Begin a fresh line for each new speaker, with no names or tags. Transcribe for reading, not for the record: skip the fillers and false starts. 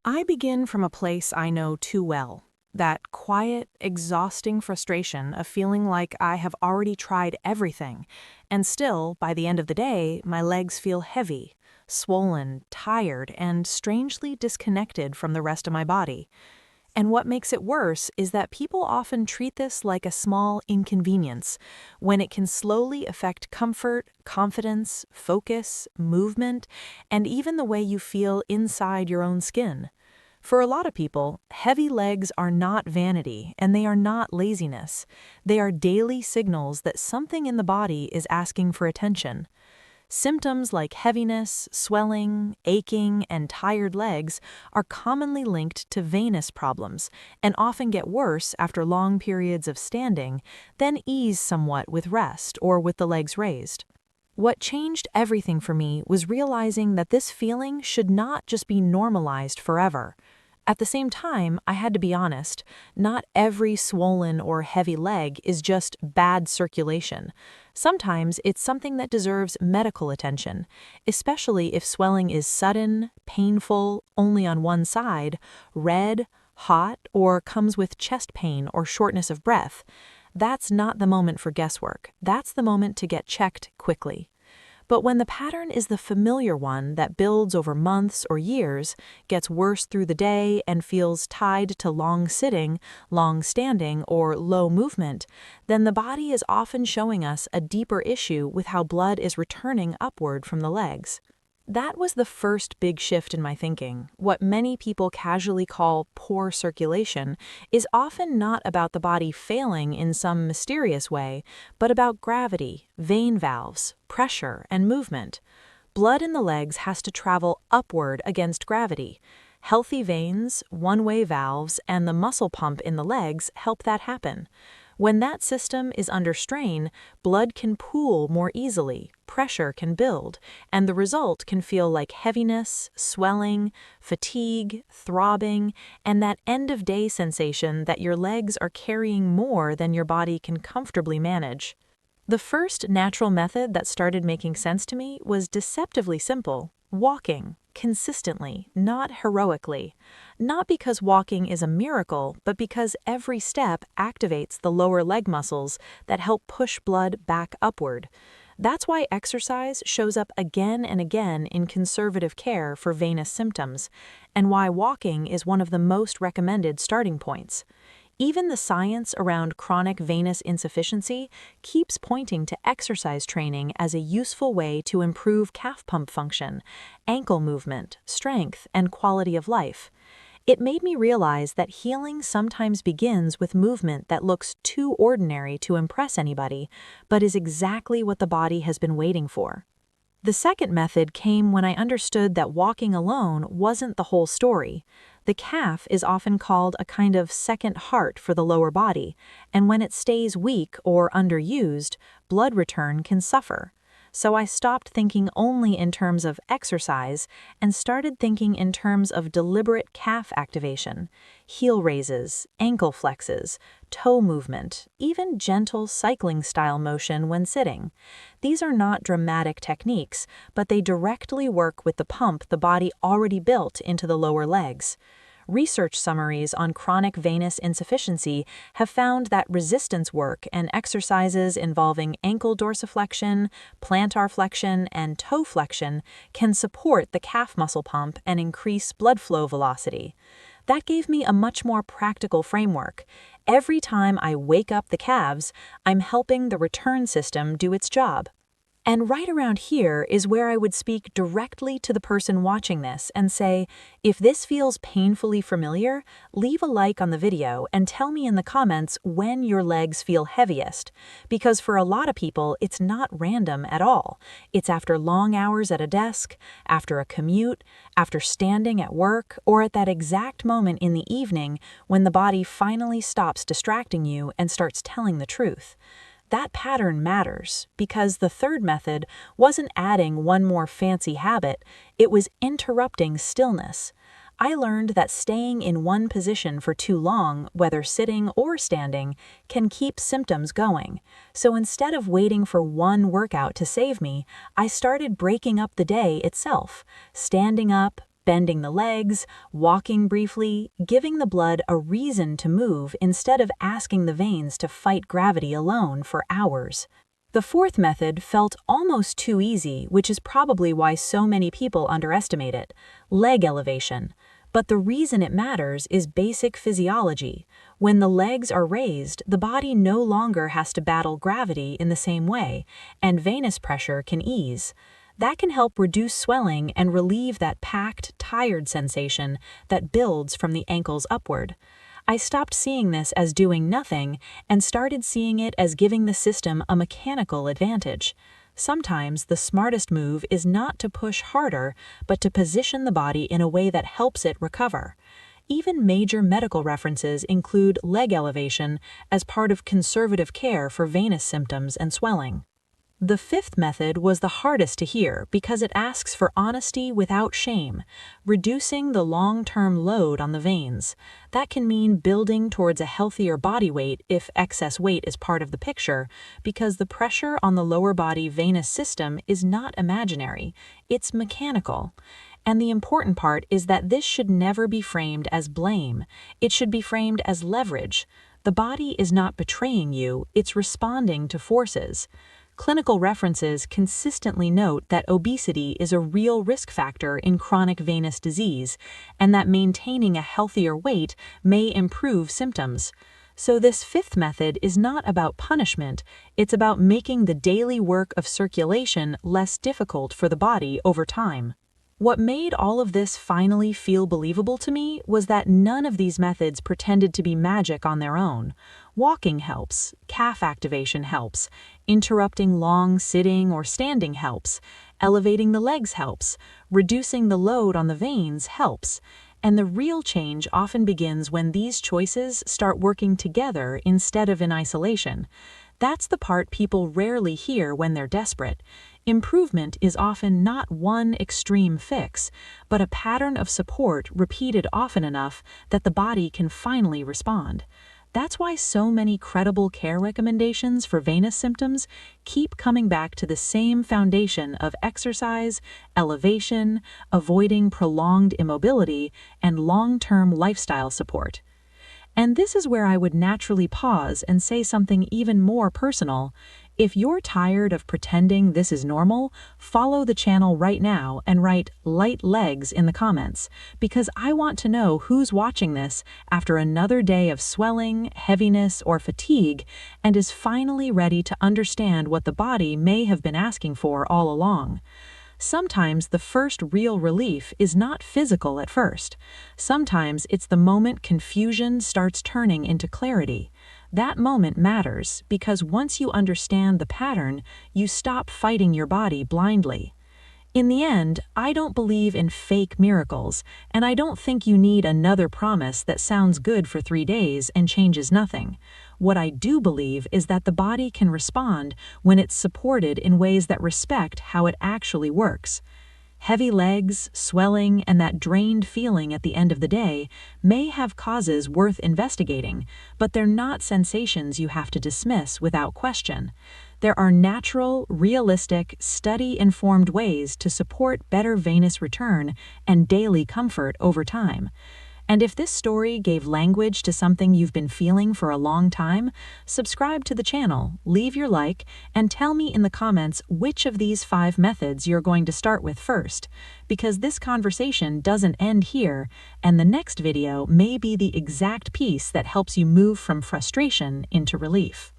I begin from a place I know too well. That quiet, exhausting frustration of feeling like I have already tried everything, and still, by the end of the day, my legs feel heavy, swollen, tired, and strangely disconnected from the rest of my body. And what makes it worse is that people often treat this like a small inconvenience, when it can slowly affect comfort, confidence, focus, movement, and even the way you feel inside your own skin. For a lot of people, heavy legs are not vanity and they are not laziness. They are daily signals that something in the body is asking for attention. Symptoms like heaviness, swelling, aching, and tired legs are commonly linked to venous problems and often get worse after long periods of standing, then ease somewhat with rest or with the legs raised. What changed everything for me was realizing that this feeling should not just be normalized forever. At the same time, I had to be honest, not every swollen or heavy leg is just bad circulation. Sometimes it's something that deserves medical attention, especially if swelling is sudden, painful, only on one side, red, hot, or comes with chest pain or shortness of breath. That's not the moment for guesswork. That's the moment to get checked quickly. But when the pattern is the familiar one that builds over months or years, gets worse through the day, and feels tied to long sitting, long standing, or low movement, then the body is often showing us a deeper issue with how blood is returning upward from the legs. That was the first big shift in my thinking. What many people casually call poor circulation is often not about the body failing in some mysterious way, but about gravity, vein valves, pressure, and movement. Blood in the legs has to travel upward against gravity. Healthy veins, one-way valves, and the muscle pump in the legs help that happen. When that system is under strain, blood can pool more easily, pressure can build, and the result can feel like heaviness, swelling, fatigue, throbbing, and that end-of-day sensation that your legs are carrying more than your body can comfortably manage. The first natural method that started making sense to me was deceptively simple: walking, consistently, not heroically. Not because walking is a miracle, but because every step activates the lower leg muscles that help push blood back upward. That's why exercise shows up again and again in conservative care for venous symptoms, and why walking is one of the most recommended starting points. Even the science around chronic venous insufficiency keeps pointing to exercise training as a useful way to improve calf pump function, ankle movement, strength, and quality of life. It made me realize that healing sometimes begins with movement that looks too ordinary to impress anybody, but is exactly what the body has been waiting for. The second method came when I understood that walking alone wasn't the whole story. The calf is often called a kind of second heart for the lower body, and when it stays weak or underused, blood return can suffer. So I stopped thinking only in terms of exercise and started thinking in terms of deliberate calf activation, heel raises, ankle flexes, toe movement, even gentle cycling-style motion when sitting. These are not dramatic techniques, but they directly work with the pump the body already built into the lower legs. Research summaries on chronic venous insufficiency have found that resistance work and exercises involving ankle dorsiflexion, plantar flexion, and toe flexion can support the calf muscle pump and increase blood flow velocity. That gave me a much more practical framework. Every time I wake up the calves, I'm helping the return system do its job. And right around here is where I would speak directly to the person watching this and say, if this feels painfully familiar, leave a like on the video and tell me in the comments when your legs feel heaviest. Because for a lot of people, it's not random at all. It's after long hours at a desk, after a commute, after standing at work, or at that exact moment in the evening when the body finally stops distracting you and starts telling the truth. That pattern matters because the third method wasn't adding one more fancy habit, it was interrupting stillness. I learned that staying in one position for too long, whether sitting or standing, can keep symptoms going. So instead of waiting for one workout to save me, I started breaking up the day itself, standing up, bending the legs, walking briefly, giving the blood a reason to move instead of asking the veins to fight gravity alone for hours. The fourth method felt almost too easy, which is probably why so many people underestimate it: leg elevation. But the reason it matters is basic physiology. When the legs are raised, the body no longer has to battle gravity in the same way, and venous pressure can ease. That can help reduce swelling and relieve that packed, tired sensation that builds from the ankles upward. I stopped seeing this as doing nothing and started seeing it as giving the system a mechanical advantage. Sometimes the smartest move is not to push harder, but to position the body in a way that helps it recover. Even major medical references include leg elevation as part of conservative care for venous symptoms and swelling. The fifth method was the hardest to hear because it asks for honesty without shame, reducing the long-term load on the veins. That can mean building towards a healthier body weight if excess weight is part of the picture, because the pressure on the lower body venous system is not imaginary, it's mechanical. And the important part is that this should never be framed as blame. It should be framed as leverage. The body is not betraying you, it's responding to forces. Clinical references consistently note that obesity is a real risk factor in chronic venous disease, and that maintaining a healthier weight may improve symptoms. So this fifth method is not about punishment, it's about making the daily work of circulation less difficult for the body over time. What made all of this finally feel believable to me was that none of these methods pretended to be magic on their own. Walking helps, calf activation helps, interrupting long sitting or standing helps, elevating the legs helps, reducing the load on the veins helps. And the real change often begins when these choices start working together instead of in isolation. That's the part people rarely hear when they're desperate. Improvement is often not one extreme fix, but a pattern of support repeated often enough that the body can finally respond. That's why so many credible care recommendations for venous symptoms keep coming back to the same foundation of exercise, elevation, avoiding prolonged immobility, and long-term lifestyle support. And this is where I would naturally pause and say something even more personal. If you're tired of pretending this is normal, follow the channel right now and write "light legs" in the comments, because I want to know who's watching this after another day of swelling, heaviness, or fatigue and is finally ready to understand what the body may have been asking for all along. Sometimes the first real relief is not physical at first. Sometimes it's the moment confusion starts turning into clarity. That moment matters because once you understand the pattern, you stop fighting your body blindly. In the end, I don't believe in fake miracles, and I don't think you need another promise that sounds good for 3 days and changes nothing. What I do believe is that the body can respond when it's supported in ways that respect how it actually works. Heavy legs, swelling, and that drained feeling at the end of the day may have causes worth investigating, but they're not sensations you have to dismiss without question. There are natural, realistic, study-informed ways to support better venous return and daily comfort over time. And if this story gave language to something you've been feeling for a long time, subscribe to the channel, leave your like, and tell me in the comments which of these 5 methods you're going to start with first, because this conversation doesn't end here, and the next video may be the exact piece that helps you move from frustration into relief.